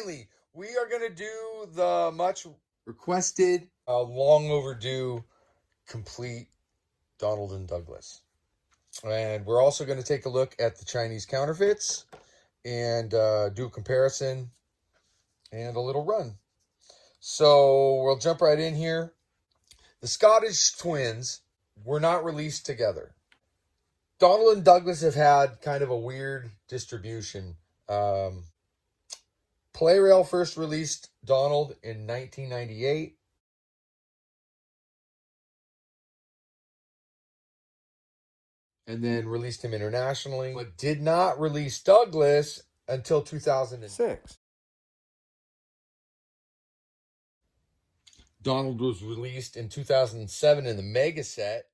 finally, we are going to do the much requested, long overdue, complete Donald and Douglas. And we're also going to take a look at the Chinese counterfeits and do a comparison and a little run. So we'll jump right in here. The Scottish twins were not released together. Donald and Douglas have had kind of a weird distribution. Playrail first released Donald in 1998. And then released him internationally, but did not release Douglas until 2006. Donald was released in 2007 in the Mega Set.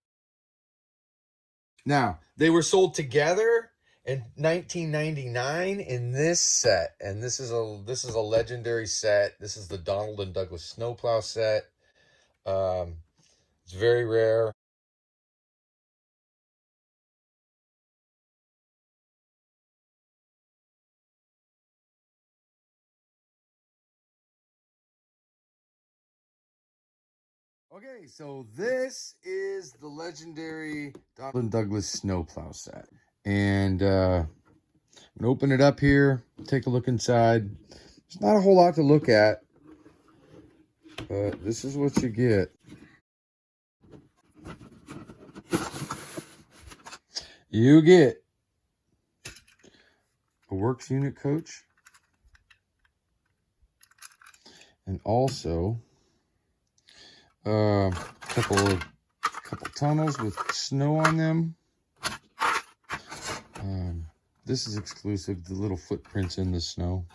Now, they were sold together in 1999 in this set, and this is a legendary set. This is the Donald and Douglas Snowplow set. It's very rare. Okay, so this is the legendary Donald and Douglas Snowplow set. And I'm going to open it up here, take a look inside. There's not a whole lot to look at, but this is what you get. You get a works unit coach, and also a couple tunnels with snow on them. This is exclusive, the little footprints in the snow.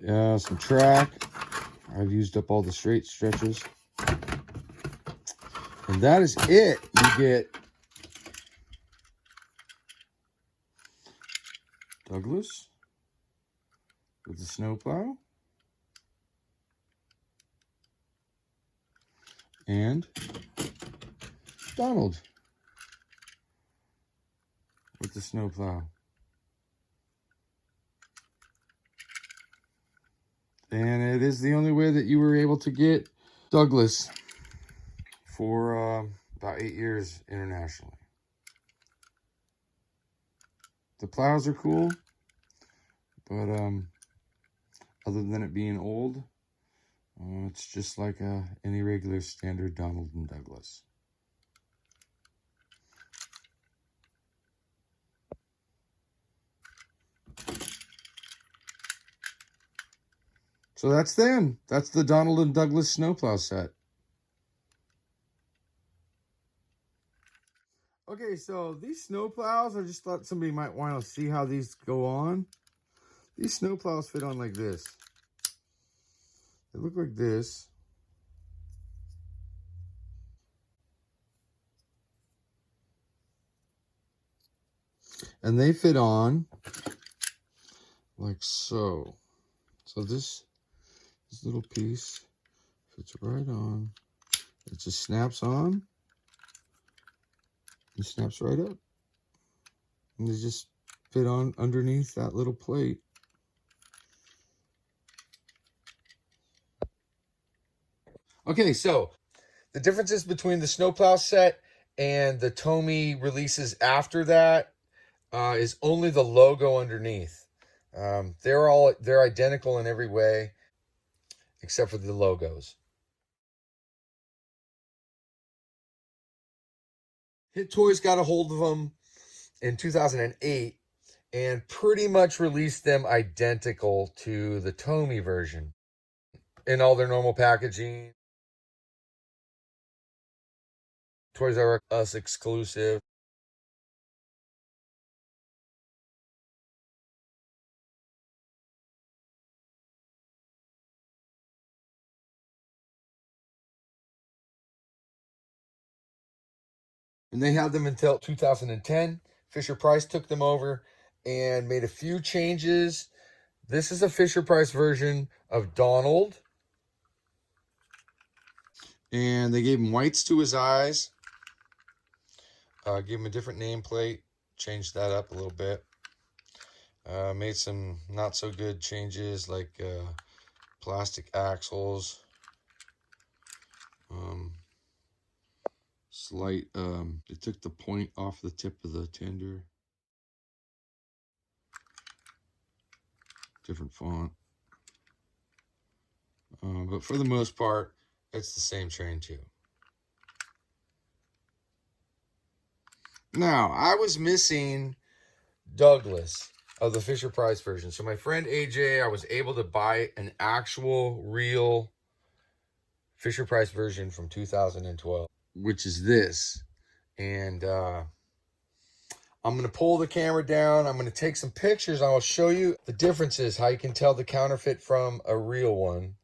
Some track. I've used up all the straight stretches. And that is it. You get Douglas with the snowplow. And Donald with the snowplow. And it is the only way that you were able to get Douglas for about 8 years internationally. The plows are cool, but other than it being old, it's just like any regular standard Donald and Douglas. So that's them. That's the Donald and Douglas Snowplow set. Okay, so these snowplows, I just thought somebody might want to see how these go on. These snowplows fit on like this. They look like this. And they fit on like so. So this little piece fits right on. It just snaps on. It snaps right up. And they just fit on underneath that little plate. Okay, so the differences between the Snowplow set and the Tomy releases after that is only the logo underneath. They're identical in every way except for the logos. Hit Toys got a hold of them in 2008 and pretty much released them identical to the Tomy version in all their normal packaging. Toys R Us exclusive. And they had them until 2010. Fisher-Price took them over and made a few changes. This is a Fisher-Price version of Donald. And they gave him whites to his eyes. Gave him a different nameplate. Changed that up a little bit. Made some not so good changes, like plastic axles. Slight, they took the point off the tip of the tender. Different font. But for the most part, it's the same train too. Now, I was missing Douglas of the Fisher-Price version. So my friend AJ, I was able to buy an actual, real Fisher-Price version from 2012, which is this. And I'm going to pull the camera down. I'm going to take some pictures. I'll show you the differences, how you can tell the counterfeit from a real one.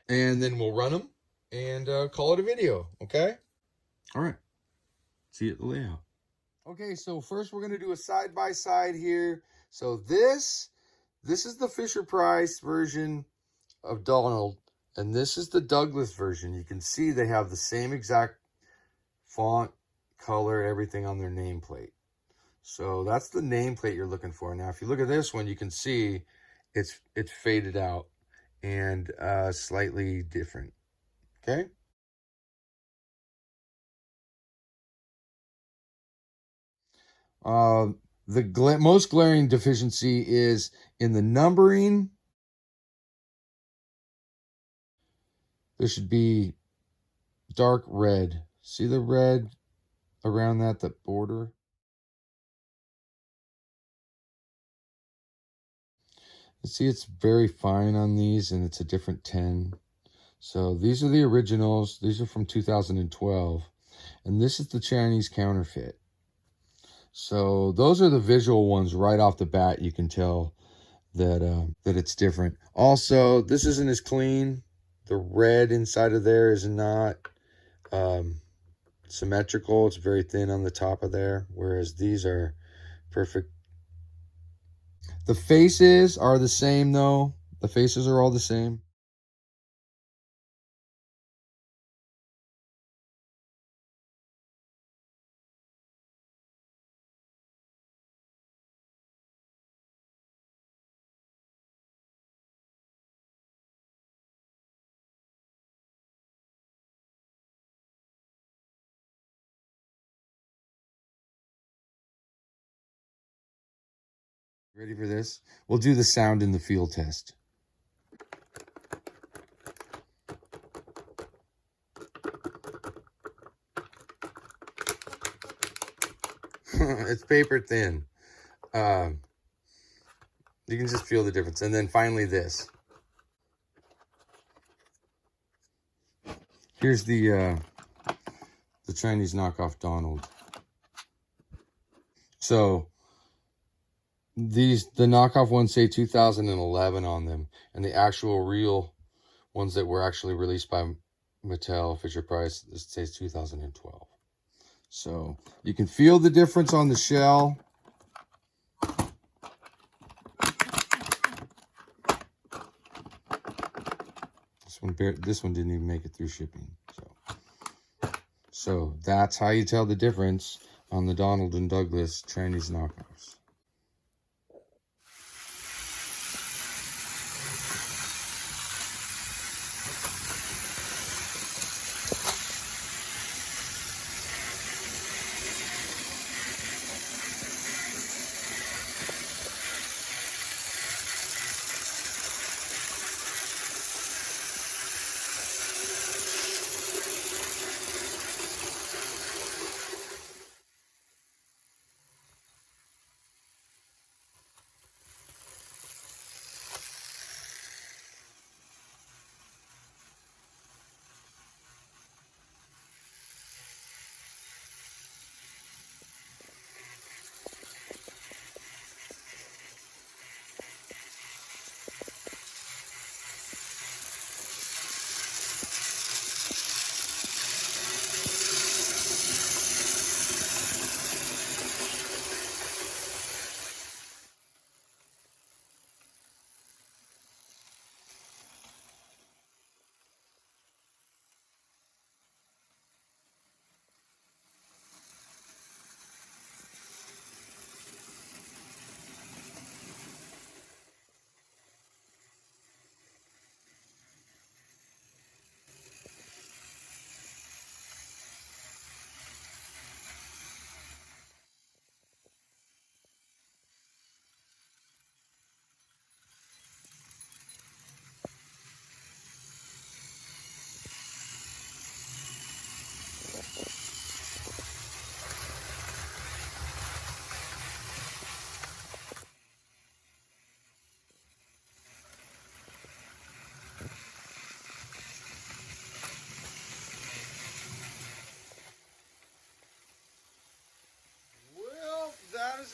And then we'll run them and call it a video, okay? All right. See you at the layout. Okay, so first we're going to do a side-by-side here. So this is the Fisher-Price version of Donald, and this is the Douglas version. You can see they have the same exact font, color, everything on their nameplate. So that's the nameplate you're looking for. Now, if you look at this one, you can see it's faded out and slightly different. Okay. The most glaring deficiency is in the numbering. There should be dark red. See the red around that border? You see it's very fine on these, and it's a different 10. So these are the originals. These are from 2012. And this is the Chinese counterfeit. So those are the visual ones right off the bat. You can tell that that it's different. Also, this isn't as clean. The red inside of there is not symmetrical. It's very thin on the top of there, whereas these are perfect. The faces are the same though. The faces are all the same. Ready for this? We'll do the sound in the field test. It's paper thin. You can just feel the difference. And then finally this. Here's the Chinese knockoff Donald. So the knockoff ones say 2011 on them, and the actual real ones that were actually released by Mattel, Fisher-Price, this says 2012. So you can feel the difference on the shell. This one didn't even make it through shipping. So that's how you tell the difference on the Donald and Douglas Chinese knockoffs.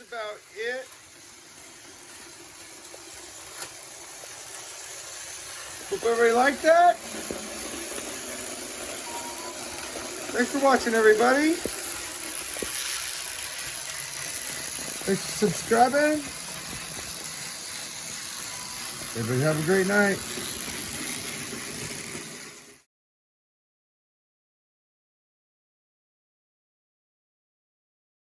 is about it. Hope everybody liked that. Thanks for watching, everybody. Thanks for subscribing. Everybody have a great night.